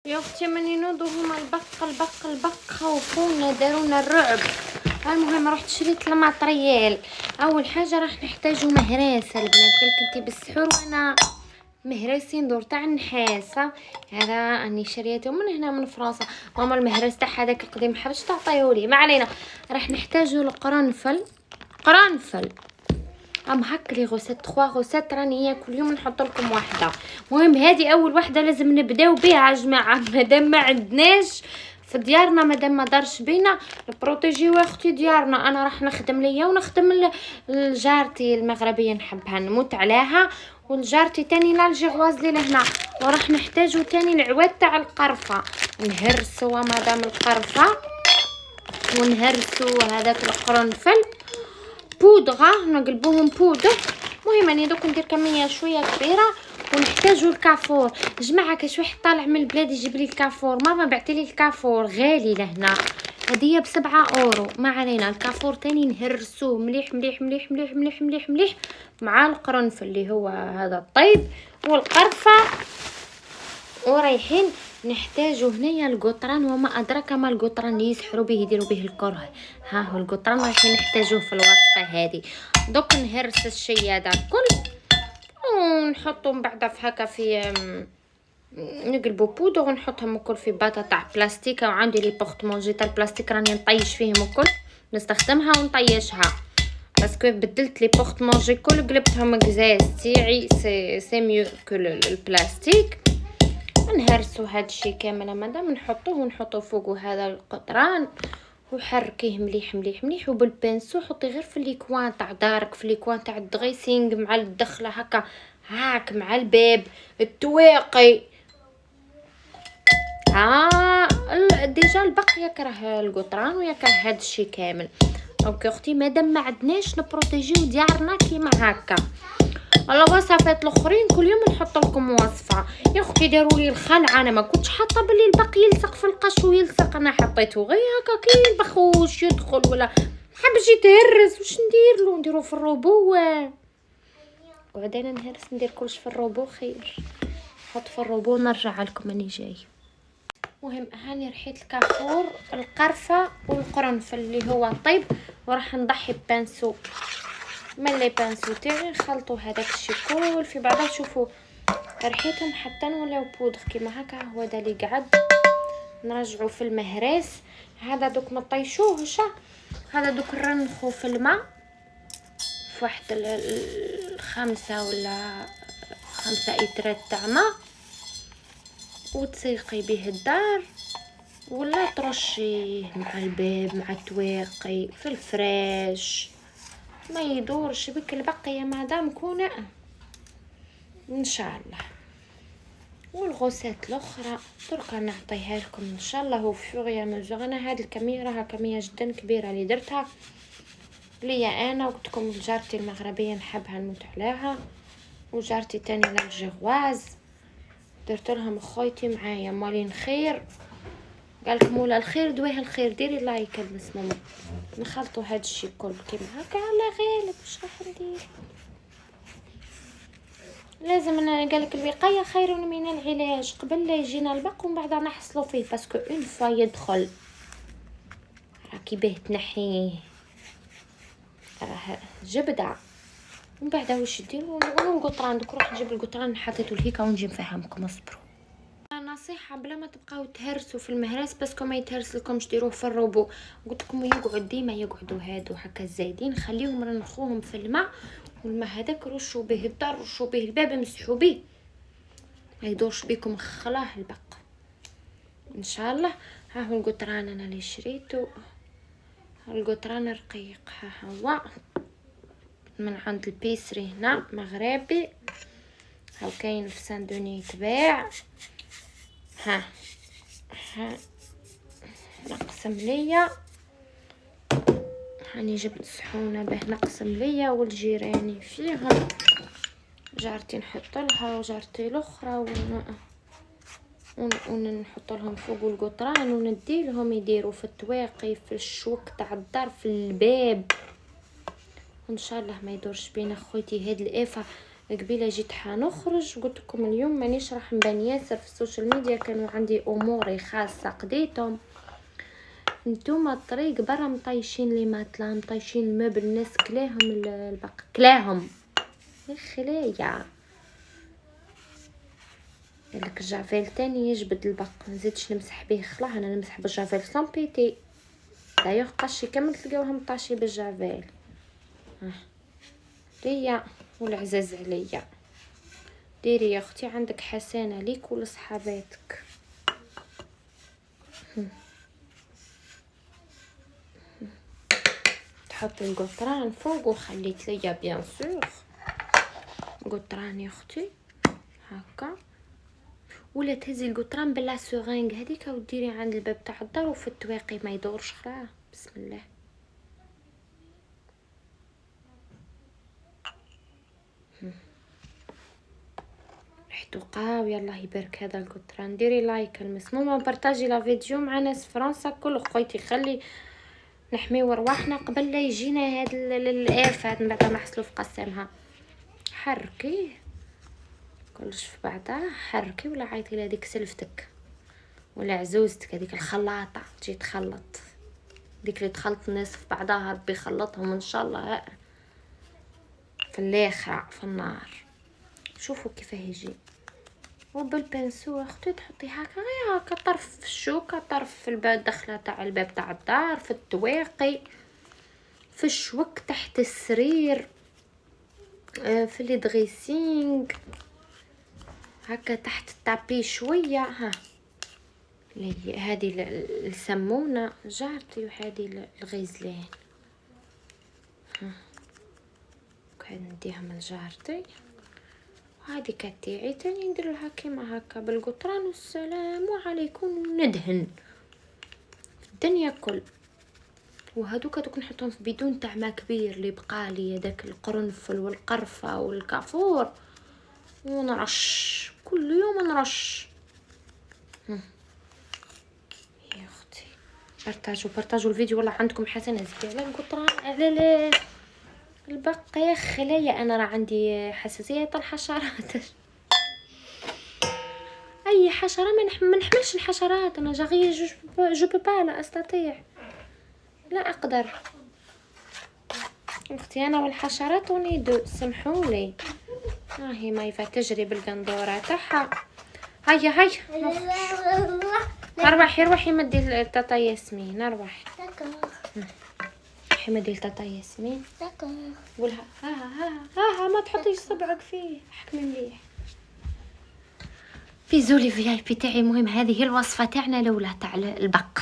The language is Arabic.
يا اختي من ينوضوا هما البق خوفونا دارونا الرعب. المهم رحت شريت الماتريال. اول حاجه راح نحتاجو مهراسه البنات، قالك انتي بالسحور وانا مهرسين دور تاع النحاسه. هذا اني شريته من هنا من فرنسا. ماما المهرس تاع هذاك القديم حبش تعطيهولي، ما علينا. راح نحتاجو القرنفل. هكا لي غوسيت 3 غوسيت راني كل يوم نحط لكم واحده. المهم هذه اول واحده لازم نبداو بها يا جماعه، مادام ما عندناش في ديارنا، مادام ما دارش بينا نبروتيجيو اختي ديارنا. انا راح نخدم ليا ونخدم لجارتي المغربيه نحبها نموت عليها، والجارتي تاني لالجيغواز لي لهنا. وراح نحتاجو تاني العواد تاع القرفه، نهرسوا مادام القرفه ونهرسوا هذاك القرنفل بودغه نقلبوهم بودر. المهم اني دوك ندير كميه شويه كبيره. ونحتاجوا الكافور جماعه، كاش واحد طالع من البلاد يجيب لي الكافور. ماما بعتلي الكافور غالي لهنا، هديه ب7 اورو. ما علينا. الكافور تاني نهرسوه مليح مليح مليح مليح مليح مليح مليح مع القرنفل اللي هو هذا الطيب والقرفه. ورايحين نحتاجو هنايا القطران، وما ادراك ما القطران اللي يسحروا به يديروا به الكره. ها هو القطران رايحين نحتاجوه في الوصفه هذه. دوك نهرس الشيء هذا الكل ونحطهم من بعد في هكا في نقلبوا بودر ونحطهم الكل في باطه تاع بلاستيك. وعندي لي بورطمونجي تاع البلاستيك راني نطيش فيهم الكل، نستخدمها ونطيشها باسكو بدلت لي بورطمونجي كل قلبتهم قزاز تاعي سي ميو كو البلاستيك. نهرسوا هذا الشيء كامل مادام نحطوه فوق هذا القطران وحركيه مليح مليح مليح. وبالبنسو حطي غير في ليكوان تاع دارك، في ليكوان تاع الدغيسينغ مع الدخله هكا هاك مع الباب التواقي. ديجا البق يكره القطران ويكره هذا الشيء كامل. دونك اختي مادام ما عندناش نبروتيجيو ديارنا كيما هكا. الوصفات الاخرين كل يوم نحط لكم وصفه. يا اختي داروا لي الخلعه، انا ما كنتش حاطه بلي البق يلصق في القش ويلصق، انا حطيته غير هكا كي البخوش يدخل ولا حبش يتهرس. واش نديرو في الروبو؟ وبعدين نهرس ندير كلش في الروبو خير. نحط في الروبو ونرجع لكم اني جاي. مهم هاني رحيت الكافور القرفه والقرنفل اللي هو طيب. وراح نضحي ببانسو من لي بانسو تاعي نخلطوا هذاك الشيء كل في بعضه. شوفوا ريحتهم حتى ولاو بودر كيما هكا. هو دا اللي قعد نرجعوا في المهراس. هذا دوك ما طيشوهش، هذا دوك نرنخو في الماء في واحد 5 ولا 5 إترات تاع ماء وتسيقي به الدار ولا ترشيه مع الباب مع التواقي في الفراش ما يدورش بك البقيه مادام كونه ان شاء الله. والغوسات الاخرى درك نعطيها لكم ان شاء الله وفي مزور. انا هذه الكاميرا كميه جدا كبيره اللي درتها ليا انا وقلت لكم جارتي المغربيه نحبها نموت عليها، وجارتي تاني لالجيغواز درت لهم خويتي معايا مالين خير. قالك مولا الخير دويه الخير ديري لايك بس ماما. نخلطوا هذا الشيء كل كيما هكا على غالب. واش راح ندير؟ لازم قالك الوقايه خير من العلاج. قبل لا يجينا البق ومن بعد نحصلوا فيه باسكو اون فوا يدخل راكي به تنحيه راه جبده. ومن بعد واش ديروا القطران. دوك نروح نجيب القطران حطيته لهيكا ونجي نفهمكم اصبروا. نصيحه بلا ما تبقاو تهرسوا في المهراس باسكو ما يتهرس لكمش ديروه في الروبو. قلت لكم يقعد ديما يقعدوا هادو هكا الزايدين خليهم رنخوهم في الماء، والماء هذاك رشوا به الدار رشوا به الباب مسحوا به ما يدورش بكم خلاه البق ان شاء الله. ها هو القطران انا اللي شريته، القطران رقيق. ها هو من عند البيسري هنا مغربي. هاو كاين في ساندوني يتباع. ها نقسم ليا هاني جبت صحونه به نقسم ليا والجيراني فيهم. جارتي نحط لها وجارتي الاخرى ونحط لهم فوق القطران وندي لهم يديروا في التواقي في الشوك تاع الدار في الباب. وان شاء الله ما يدورش بين خويتي. هاد الافه قبيله جيت حنخرج قلت لكم اليوم مانيش راح نبان ياسر في السوشيال ميديا، كانوا عندي اموري خاصه قضيتهم. نتوما الطريق برا مطيشين لي ماتلا، مطيشين المبل، الناس كلاهم البق كلاهم يا خلايا. لك الجافيل تاني يجبد البق، نزيدش نمسح به، خلاه انا نمسح بالجافيل سون بيتي. دايوغ قشي كامل تلقاوها مطاشي بالجافيل. ليا والعزاز عليا. ديري يا اختي عندك حسنه ليك ولصحاباتك. تحطي القطران فوق وخليت ليا بيان سور قطران يا اختي هكا، ولا تهزي القطران بلا سورينغ هذيك وديري عند الباب تاع الدار وفي التواقي ما يدورش خلاه. بسم الله. ريحتو قاوي الله يبارك هذا القطران. ديري لايك المسمومه وبارطاجي لا فيديو مع ناس فرنسا كل خويتي، خلي نحميو رواحنا قبل لا يجينا هاد الافات من بعد ما نحصلوا في قسمها. حركي كلش في بعضها، حركي ولا عيطي لهاديك سلفتك ولا عزوزتك هذيك الخلاطه تجي تخلط، ديك اللي تخلط الناس في بعضها ربي يخلطهم ان شاء الله في الاخره في النار. شوفوا كيف يجي. وبالبنسو اختي تحطي هكا غير هكا طرف في الشوكه، طرف في الباب دخله تاع الباب تاع الدار، في التواقي، في الشوك، تحت السرير، في لي دريسينغ هكا تحت الطابي شويه. ها هذه السمونه جارتي وهذه الغيزلين كان نديهم لجارتي، وهذه كتاعي تاني ندير لها كيما هكا بالقطران والسلام عليكم. ندهن في الدنيا كل. وهذوك دوك نحطهم في بدون تاع ما كبير اللي بقى لي داك القرنفل والقرفه والكافور، ونرش كل يوم نرش. يا اختي بارطاجوا الفيديو والله عندكم حسنه زياده على القطران على البقى يا خلايا. انا راه عندي حساسيه الحشرات. اي حشره ما نحملش الحشرات انا جاغيه جو با لا استطيع، لا اقدر اختي انا والحشرات ونيدو سمحولي. هي مايفا تجري بالقندوره تاعها. هيا روحي مدي لتاتا ياسمين، روحي مدي لتاتا ياسمين قولها ها ما تحطيش صبعك فيه، حكمي مليح. في زولي في اي بي تاعي. مهم هذه هي الوصفه تاعنا الاولى تاع البق.